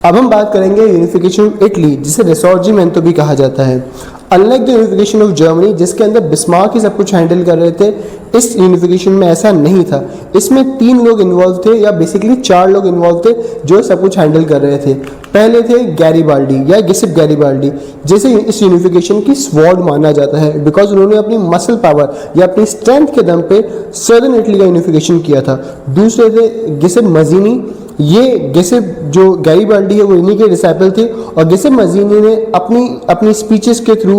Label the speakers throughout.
Speaker 1: अब हम बात करेंगे यूनिफिकेशन ऑफ इटली, जिसे रिसॉर्जिमेंटो भी कहा जाता है। Unlike the unification of Germany, जिसके अंदर बिस्मार्क ही सब कुछ हैंडल कर रहे थे, इस यूनिफिकेशन में ऐसा नहीं था। इसमें 3 लोग इन्वॉल्व थे, या बेसिकली 4 लोग इन्वॉल्व थे जो सब कुछ हैंडल कर रहे थे। पहले थे गैरिबाल्डी या गिसेप गैरिबाल्डी, जिसे इस यूनिफिकेशन की स्वॉर्ड माना जाता है, बिकॉज उन्होंने अपनी मसल पावर या अपनी स्ट्रेंथ के दम पे सदर्न इटली का यूनिफिकेशन किया था। दूसरे थे गिसेप मजीनी। ये गिसेप जो गैरिबाल्डी है वो इन्हीं के डिसाइपल थे, और गिसेप मजीनी ने अपनी स्पीचेस के थ्रू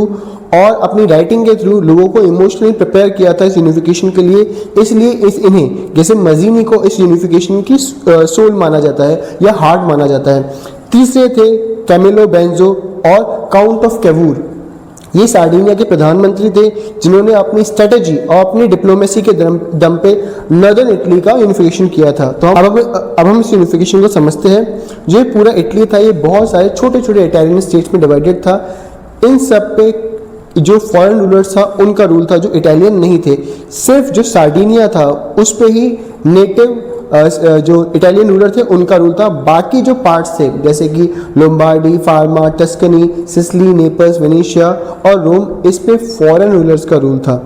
Speaker 1: और अपनी राइटिंग के थ्रू लोगों को इमोशनली प्रिपेयर किया था इस यूनिफिकेशन के लिए। इसलिए इन्हें गिसेप मजीनी को इस यूनिफिकेशन की सोल माना जाता है या हार्ट माना जाता है। तीसरे थे कैमिलो बेंजो और काउंट ऑफ कैवूर। ये सार्डिनिया के प्रधानमंत्री थे, जिन्होंने अपनी स्ट्रेटेजी और अपनी डिप्लोमेसी के दम पे नॉर्दर्न इटली का यूनिफिकेशन किया था। तो अब हम इस यूनिफिकेशन को समझते हैं। जो ये पूरा इटली था, ये बहुत सारे छोटे छोटे इटालियन स्टेट्स में डिवाइडेड था। इन सब पे जो फॉरेन रूलर्स था उनका रूल था, जो इटालियन नहीं थे। सिर्फ जो सार्डिनिया था उस पे ही नेटिव जो इटालियन रूलर थे उनका रूल था। बाकी जो पार्ट्स थे, जैसे कि Lombardy, pharma, Tuscany, Sicily, Naples, Venetia और रोम, इस पे फॉरेन रूलर्स का रूल था।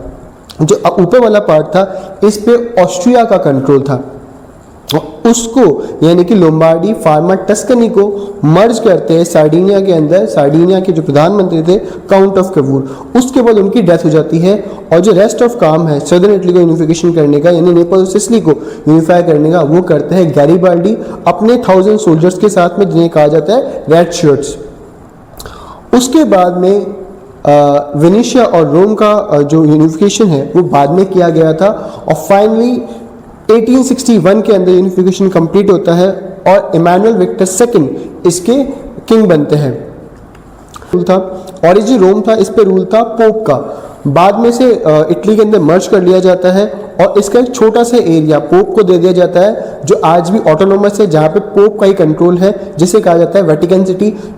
Speaker 1: जो ऊपर वाला पार्ट था, इस पे ऑस्ट्रिया का कंट्रोल था। उसको यानी कि लोम्बार्डी, फार्मा, टस्कनी को मर्ज करते हैं सार्डिनिया के अंदर। सार्डिनिया के जो प्रधानमंत्री थे काउंट ऑफ कैवूर, उसके बाद उनकी डेथ हो जाती है। और जो रेस्ट ऑफ काम है सदर्न इटली को यूनिफिकेशन करने का, यानी नेपल और सिसिली को यूनिफाई करने का, वो करते हैं गैरिबाल्डी अपने 1000 सोल्जर्स के साथ में, जिन्हें कहा जाता है रेड शर्ट्स। उसके बाद में वेनेशिया और रोम का जो यूनिफिकेशन है वो बाद में किया गया था, और फाइनली 1861 के अंदर यूनिफिकेशन कंप्लीट होता है और इमैनुअल विक्टर सेकंड इसके किंग बनते हैं। रूल था ओरिजिन रोम था, इस पे रूल था पोप का। बाद में से इटली के अंदर मर्ज कर लिया जाता है और इसका एक छोटा सा एरिया पोप को दे दिया जाता है, जो आज भी ऑटोनोमस है, जहाँ पे पोप का ही कंट्रोल है, जिसे कहा जाता है वेटिकन सिटी।